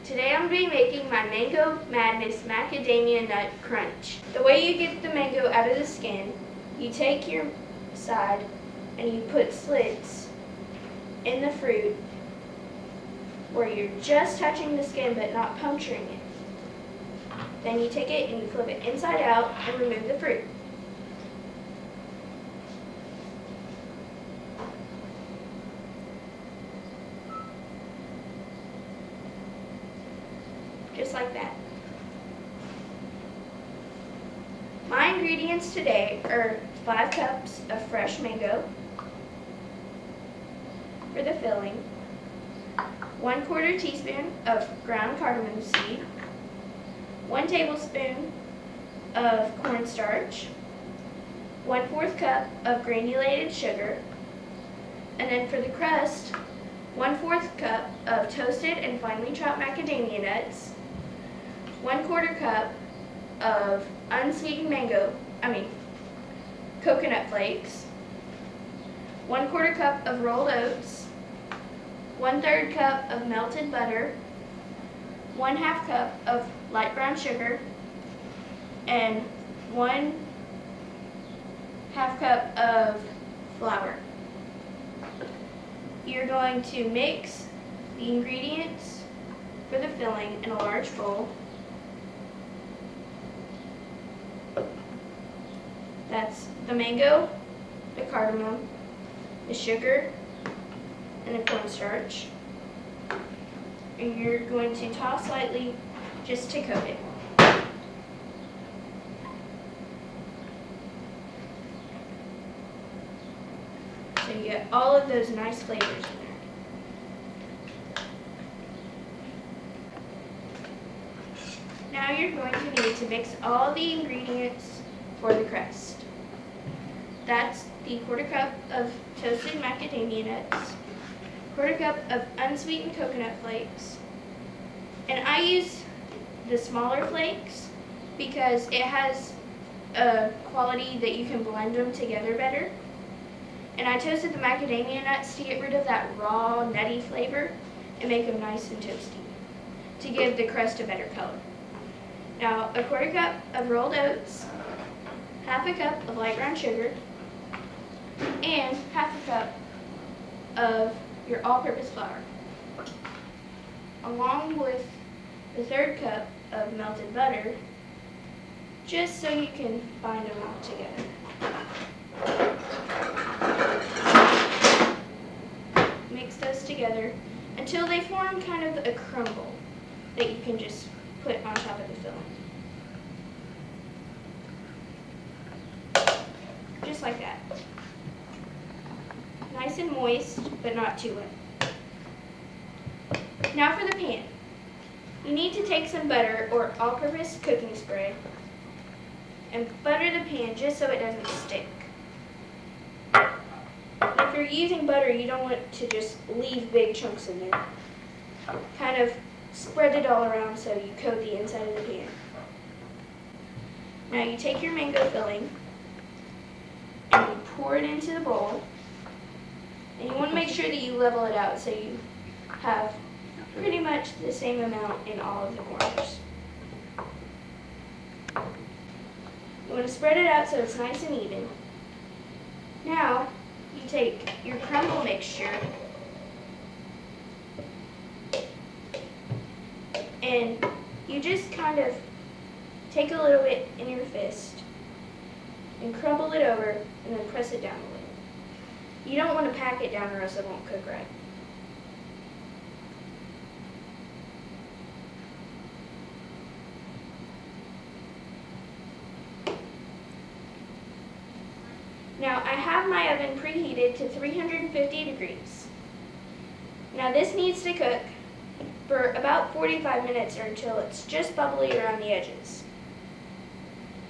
Today I'm going to be making my Mango Madness Macadamia Nut Crunch. The way you get the mango out of the skin, you take your side and you put slits in the fruit where you're just touching the skin but not puncturing it. Then you take it and you flip it inside out and remove the fruit. Just like that. My ingredients today are 5 cups of fresh mango for the filling, 1/4 teaspoon of ground cardamom seed, 1 tablespoon of cornstarch, 1/4 cup of granulated sugar, and then for the crust, 1/4 cup of toasted and finely chopped macadamia nuts, 1/4 cup of unsweetened coconut flakes, 1/4 cup of rolled oats, 1/3 cup of melted butter, 1/2 cup of light brown sugar, and 1/2 cup of flour. You're going to mix the ingredients for the filling in a large bowl. That's the mango, the cardamom, the sugar, and the cornstarch. And you're going to toss lightly just to coat it. So you get all of those nice flavors in there. Now you're going to need to mix all the ingredients for the crust. That's the 1/4 cup of toasted macadamia nuts, 1/4 cup of unsweetened coconut flakes, and I use the smaller flakes because it has a quality that you can blend them together better. And I toasted the macadamia nuts to get rid of that raw, nutty flavor and make them nice and toasty to give the crust a better color. Now, 1/4 cup of rolled oats, 1/2 cup of light brown sugar, and 1/2 cup of your all-purpose flour, along with the 1/3 cup of melted butter, just so you can bind them all together. Mix those together until they form kind of a crumble that you can just put on top of the filling. Just like that. Nice and moist, but not too wet. Now for the pan. You need to take some butter or all-purpose cooking spray and butter the pan just so it doesn't stick. And if you're using butter, you don't want to just leave big chunks in there. Kind of spread it all around so you coat the inside of the pan. Now you take your mango filling and you pour it into the bowl. And you want to make sure that you level it out so you have pretty much the same amount in all of the corners. You want to spread it out so it's nice and even. Now, you take your crumble mixture and you just kind of take a little bit in your fist and crumble it over and then press it down a little. You don't want to pack it down or else it won't cook right. Now I have my oven preheated to 350 degrees. Now this needs to cook for about 45 minutes or until it's just bubbly around the edges.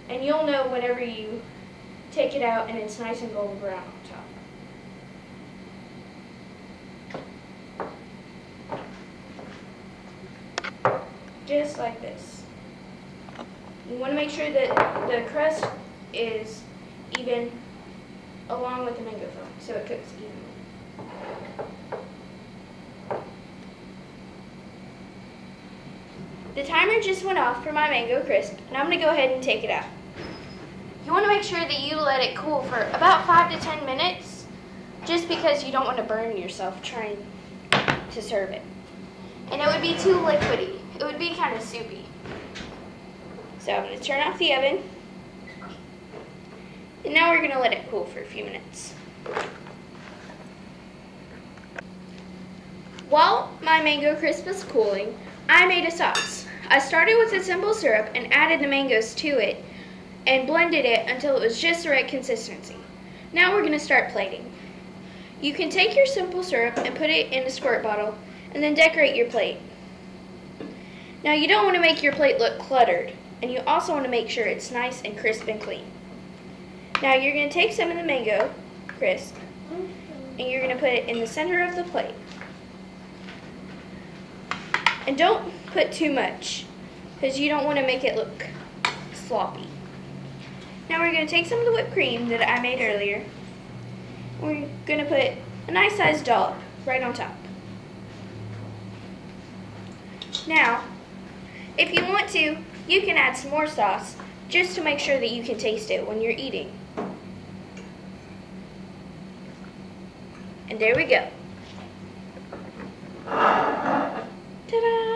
And you'll know whenever you take it out and it's nice and golden brown on top. Just like this. You want to make sure that the crust is even along with the mango filling so it cooks evenly. The timer just went off for my mango crisp, and I'm going to go ahead and take it out. You want to make sure that you let it cool for about 5 to 10 minutes, just because you don't want to burn yourself trying to serve it. And it would be too liquidy. It would be kind of soupy. So I'm going to turn off the oven. And now we're going to let it cool for a few minutes. While my mango crisp was cooling, I made a sauce. I started with a simple syrup and added the mangoes to it and blended it until it was just the right consistency. Now we're going to start plating. You can take your simple syrup and put it in a squirt bottle and then decorate your plate. Now you don't want to make your plate look cluttered, and you also want to make sure it's nice and crisp and clean. Now you're going to take some of the mango crisp and you're going to put it in the center of the plate. And don't put too much, because you don't want to make it look sloppy. Now we're going to take some of the whipped cream that I made earlier. We're going to put a nice sized dollop right on top. Now, if you want to, you can add some more sauce just to make sure that you can taste it when you're eating. And there we go. Ta-da!